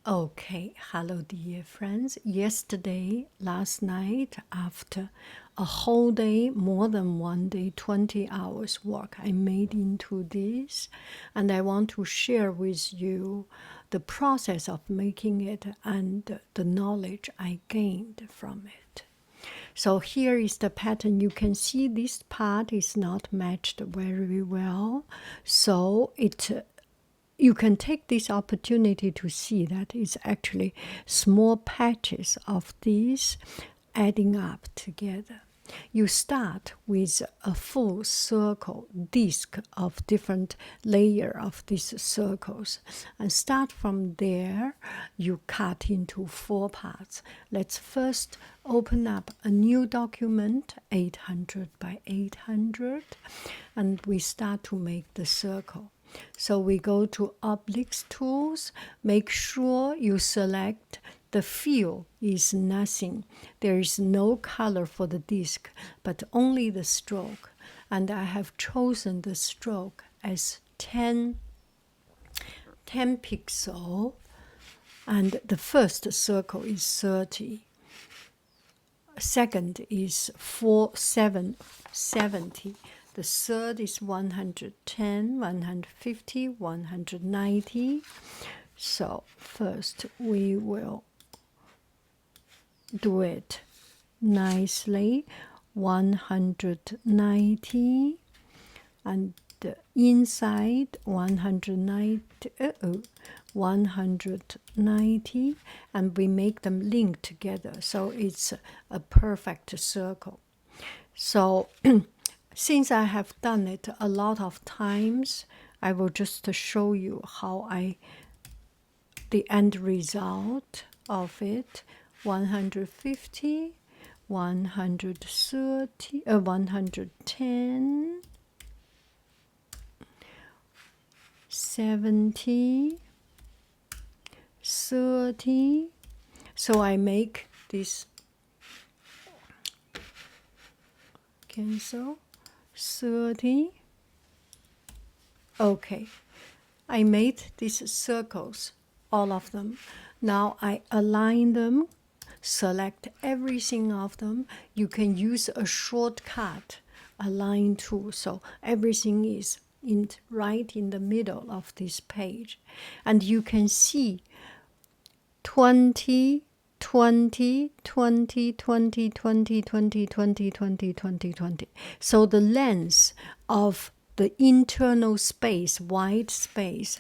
Okay, hello dear friends. Last night, after a whole day, more than one day, 20 hours work, I made into this, and I want to share with you the process of making it and the knowledge I gained from it. So here is the pattern. You can see this part is not matched very well, so you can take this opportunity to see that it's actually small patches of these adding up together. You start with a full circle disc of different layer of these circles, and start from there. You cut into 4 parts. Let's first open up a new document, 800 by 800, and we start to make the circle. So we go to Obliques Tools. Make sure you select the fill is nothing. There is no color for the disc, but only the stroke. And I have chosen the stroke as 10 pixel. And the first circle is 30. Second is 70. The third is 110, 150, 190. So first we will do it nicely. 190, and the inside 190, and we make them link together, so it's a perfect circle. So since I have done it a lot of times, I will just show you how the end result of it. 150, 130, 110, 70, 30. So I make this cancel 30. Okay, I made these circles, all of them. Now I align them, select everything of them. You can use a shortcut align tool, so everything is right in the middle of this page, and you can see 20, 20, 20, 20, 20, 20, 20, 20, 20, 20. So the length of the internal space, white space,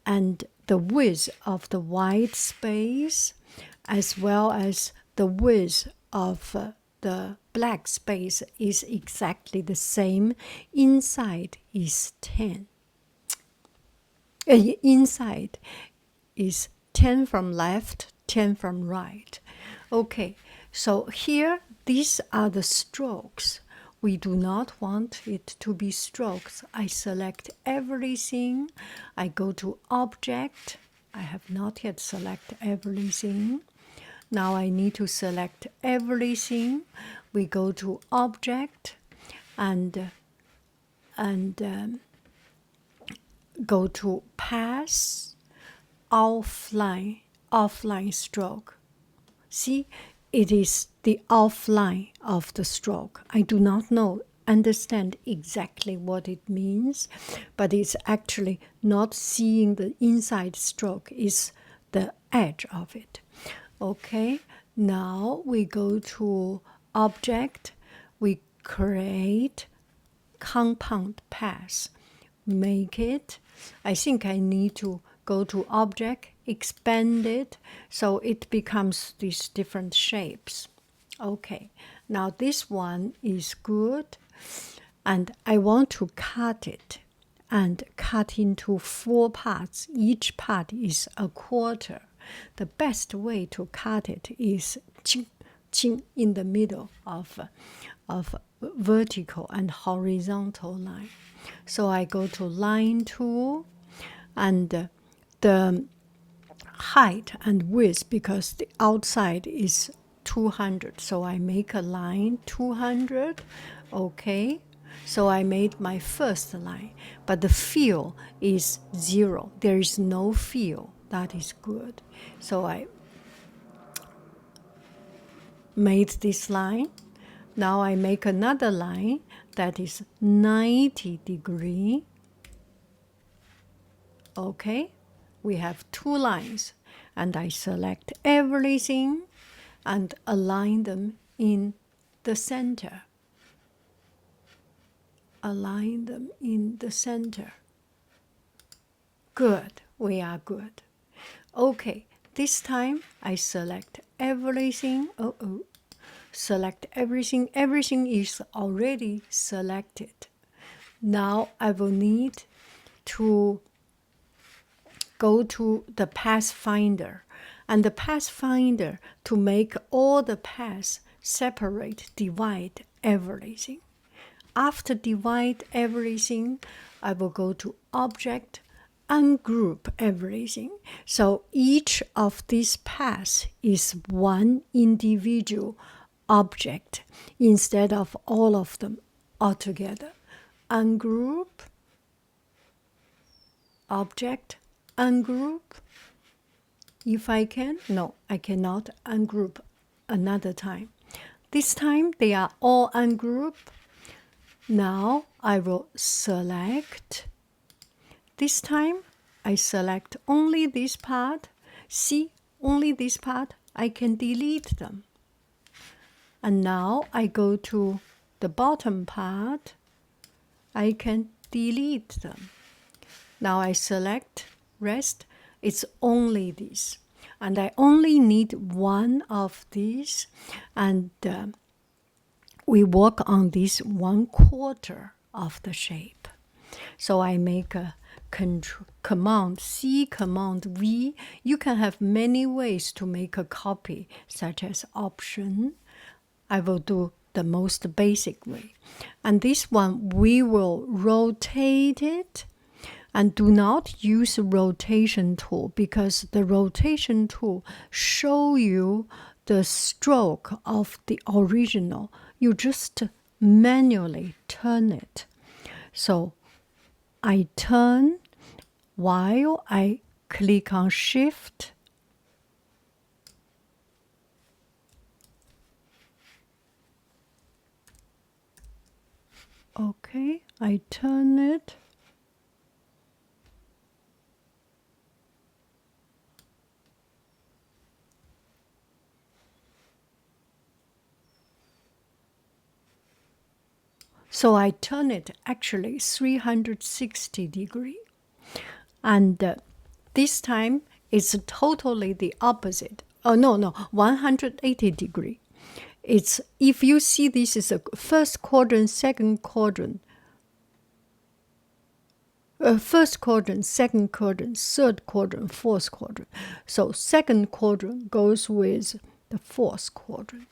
and the width of the white space, as well as the width of the black space, is exactly the same. Inside is 10. Inside is 10 from left, 10 from right. Okay, so here, these are the strokes. We do not want it to be strokes. I select everything. I go to Object. I have not yet selected everything. Now I need to select everything. We go to Object and go to Pass, offline stroke. See, it is the offline of the stroke. I do not understand exactly what it means, but it's actually not seeing the inside stroke, is the edge of it. Okay, now we go to Object, we create compound path, make it. I think I need to go to Object, expand it, so it becomes these different shapes. Okay, now this one is good, and I want to cut it, and cut into 4 parts. Each part is a quarter. The best way to cut it is in the middle of vertical and horizontal line. So I go to Line Tool, and the height and width, because the outside is 200, so I make a line 200. Okay, so I made my first line, but the fill is 0. There is no fill. That is good. So I made this line. Now I make another line that is 90 degree. Okay, we have two lines, and I select everything and align them in the center. Align them in the center. Good, we are good. Okay, this time I select everything. Select everything. Everything is already selected. Now I will need to go to the Pathfinder. And the Pathfinder, to make all the paths separate, divide everything. After divide everything, I will go to Object, ungroup everything. So each of these paths is one individual object instead of all of them altogether. Ungroup, Object, ungroup. If I can, no, I cannot ungroup another time. This time they are all ungrouped. Now I will select. This time I select only this part. See, only this part. I can delete them. And now I go to the bottom part. I can delete them. Now I select rest. It's only this. And I only need one of these. And we work on this 1/4 of the shape. So I make a Command C, Command V. You can have many ways to make a copy, such as Option. I will do the most basic way. And this one, we will rotate it. And do not use the rotation tool, because the rotation tool show you the stroke of the original. You just manually turn it. So I turn while I click on Shift. Okay, I turn it. So I turn it actually 360 degree. And this time it's totally the opposite. Oh, no, 180 degree. It's, if you see this is a first quadrant, second quadrant, first quadrant, second quadrant, third quadrant, fourth quadrant. So second quadrant goes with the fourth quadrant.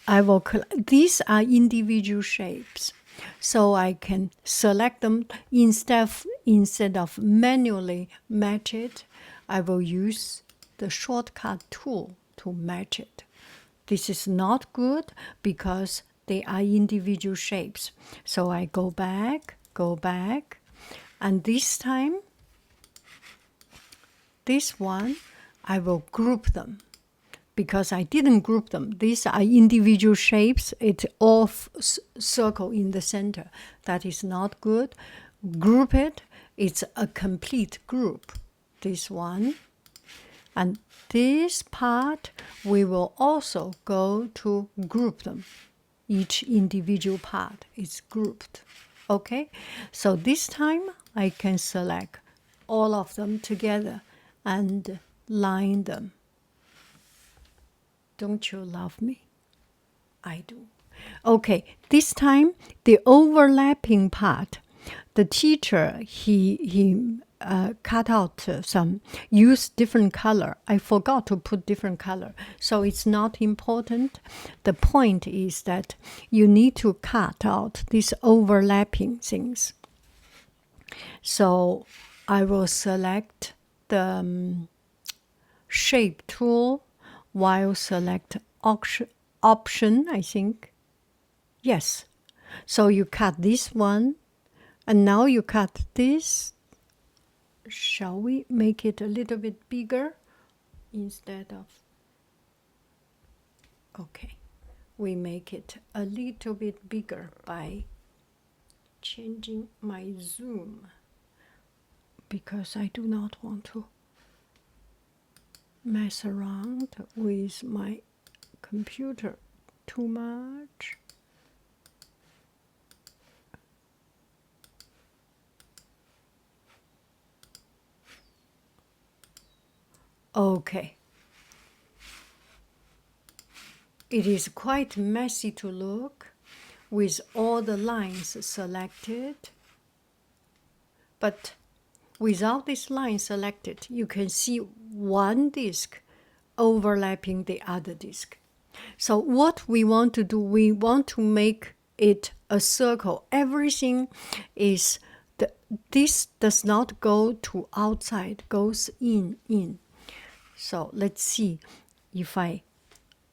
I will these are individual shapes, so I can select them instead of manually match it. I will use the shortcut tool to match it. This is not good because they are individual shapes. So I go back, and this time, this one, I will group them. Because I didn't group them. These are individual shapes. It's all circle in the center. That is not good. Group it. It's a complete group. This one. And this part, we will also go to group them. Each individual part is grouped. Okay? So this time, I can select all of them together and line them. Don't you love me? I do. Okay, this time the overlapping part, the teacher, he cut out some, use different color. I forgot to put different color, so it's not important. The point is that you need to cut out these overlapping things. So I will select the shape tool, while select option, I think. Yes. So you cut this one, and now you cut this, shall we make it a little bit bigger instead of, okay, we make it a little bit bigger by changing my zoom, because I do not want to mess around with my computer too much. Okay. It is quite messy to look with all the lines selected, but without this line selected, you can see one disk overlapping the other disk. So what we want to do, we want to make it a circle. Everything is, this does not go to outside, goes in. So let's see if I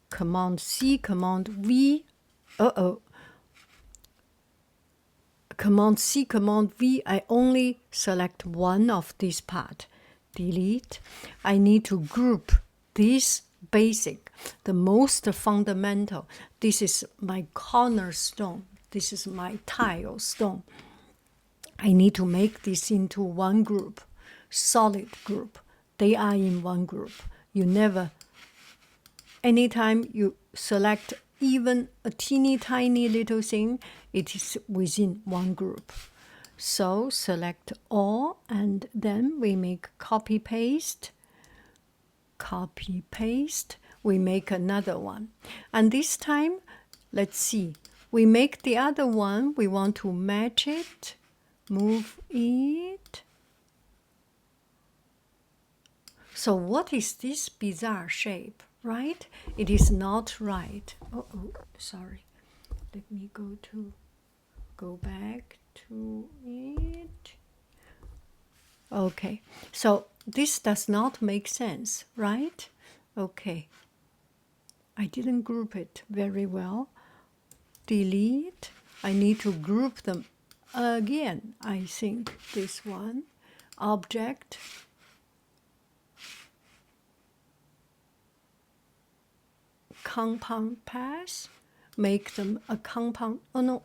Command C, Command V, Command C, Command V, I only select one of this part, delete. I need to group this basic, the most fundamental. This is my cornerstone. This is my tile stone. I need to make this into one group, solid group. They are in one group. You never, anytime you select even a teeny tiny little thing, it is within one group. So select all, and then we make copy paste, we make another one. And this time, let's see, we make the other one, we want to match it, move it. So what is this bizarre shape, right? It is not right. Oh, sorry. Let me go back to it. Okay, so this does not make sense, right? Okay. I didn't group it very well. Delete. I need to group them again. I think this one. Object. Compound path. Make them a compound. Oh no.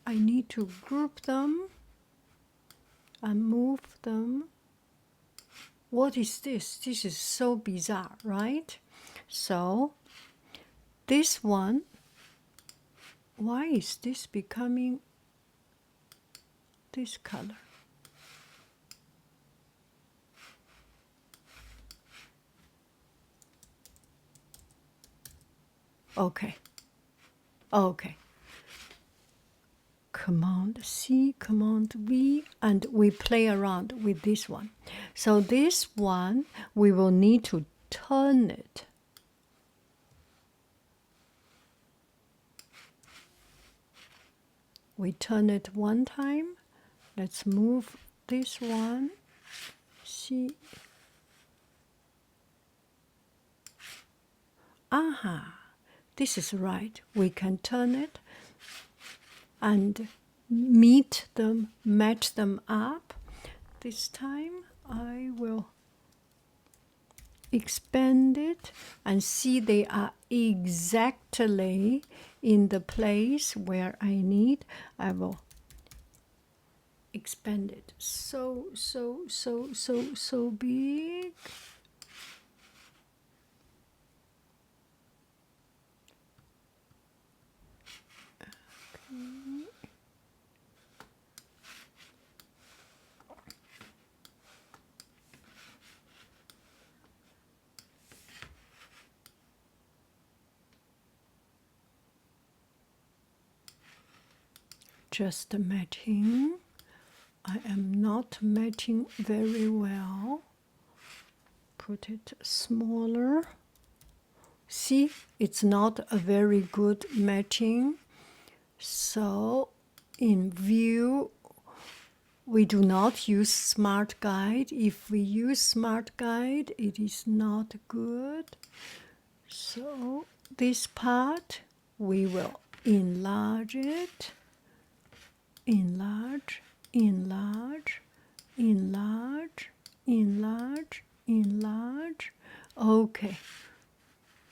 I need to group them and move them. What is this? This is so bizarre, right? So this one, why is this becoming this color? Okay. Command C, Command V, and we play around with this one. So this one, we will need to turn it. We turn it one time. Let's move this one. See. Aha, this is right. We can turn it and meet them, match them up. This time I will expand it and see they are exactly in the place where I need. I will expand it so big. Just matching. I am not matching very well. Put it smaller. See, it's not a very good matching. So in view, we do not use Smart Guide. If we use Smart Guide, it is not good. So this part, we will enlarge it. Enlarge. enlarge, enlarge, enlarge. Okay,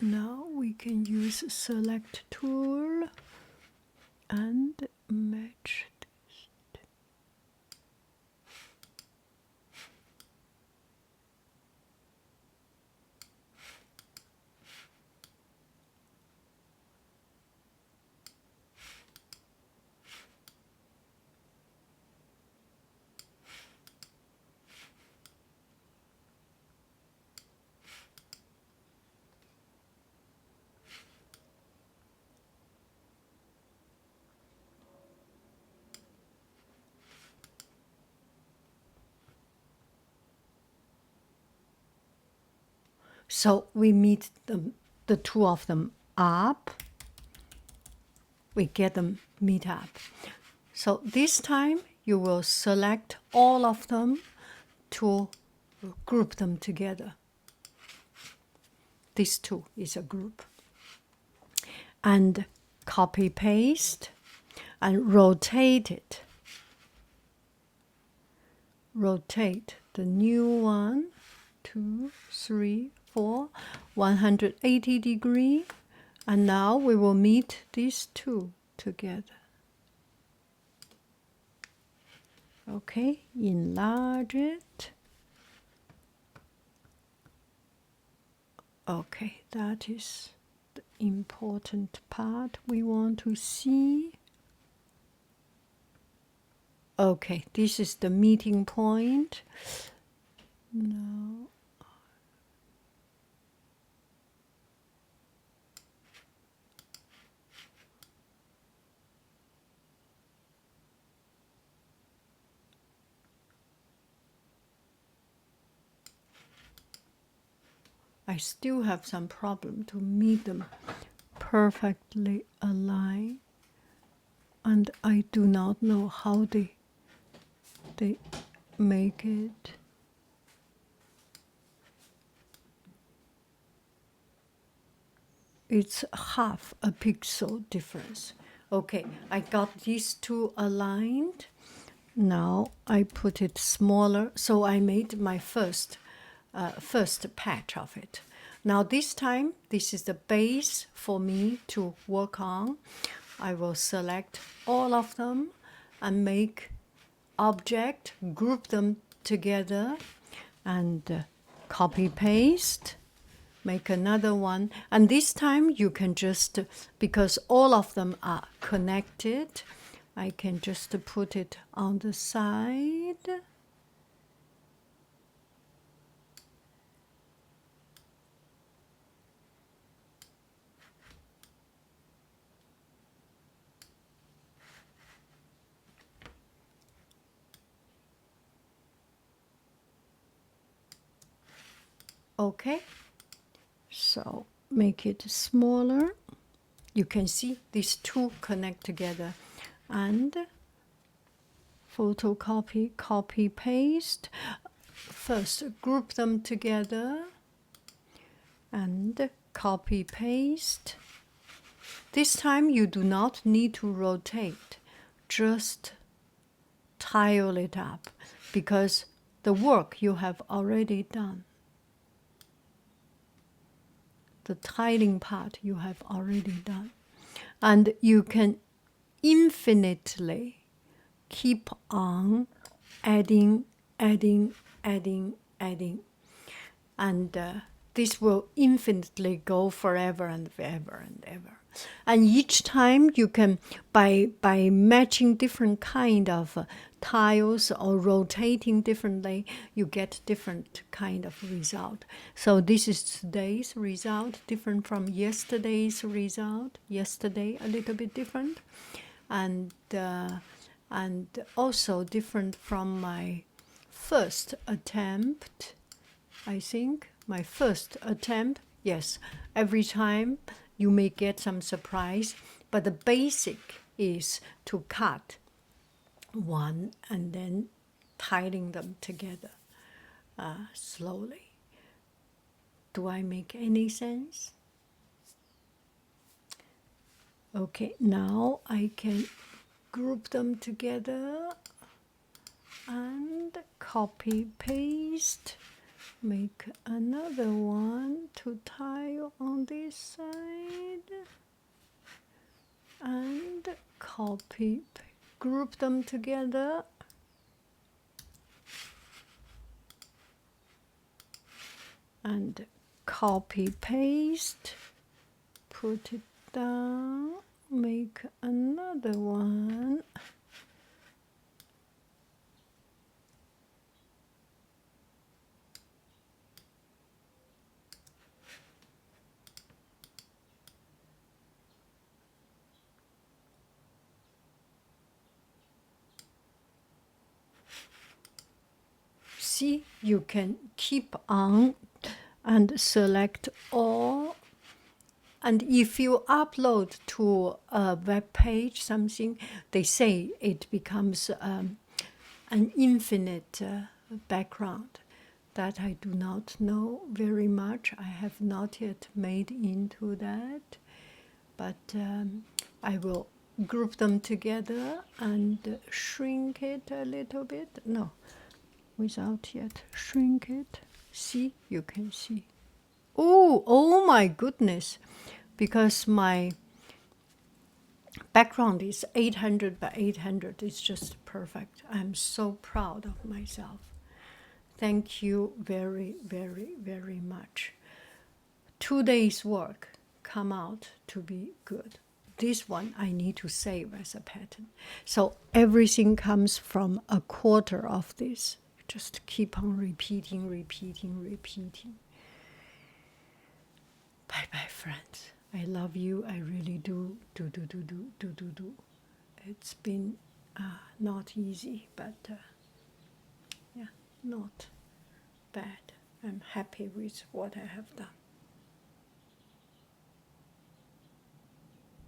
now we can use select tool and match this. So we meet the two of them up. We get them meet up. So this time you will select all of them to group them together. This two is a group. And copy paste and rotate it. Rotate the new one, 2, 3, 4, 180 degree. And now we will meet these two together. Okay, enlarge it. Okay, that is the important part we want to see. Okay, this is the meeting point. Now, I still have some problem to meet them perfectly aligned, and I do not know how they make it. It's half a pixel difference. Okay, I got these two aligned. Now I put it smaller, so I made my first patch of it. Now this time, this is the base for me to work on. I will select all of them and make object, group them together, and copy paste, make another one. And this time you can just, because all of them are connected, I can just put it on the side. Okay, so make it smaller. You can see these two connect together, and photocopy, copy, paste. First group them together and copy, paste. This time you do not need to rotate, just tile it up, because the work you have already done. The tiling part you have already done. And you can infinitely keep on adding, adding, adding, adding. And this will infinitely go forever and ever and ever. And each time you can, by matching different kind of tiles or rotating differently, you get different kind of result. So this is today's result, different from yesterday's result. Yesterday a little bit different, and also different from my first attempt. I think my first attempt, yes, every time you may get some surprise, but the basic is to cut one and then tiling them together slowly. Do I make any sense? Okay, now I can group them together. and copy paste, make another one to tie on this side, and copy, group them together, and copy paste, put it down, make another one, see, you can keep on and select all. And if you upload to a web page something, they say it becomes an infinite background. That I do not know very much. I have not yet made into that. But I will group them together and shrink it a little bit. No, without yet shrink it. See, you can see. Oh my goodness, because my background is 800 by 800. It's just perfect. I'm so proud of myself. Thank you very, very, very much. 2 days work come out to be good. This one I need to save as a pattern. So everything comes from a quarter of this. Just keep on repeating, repeating, repeating. Bye-bye, friends. I love you. I really do. Do. It's been not easy, but yeah, not bad. I'm happy with what I have done.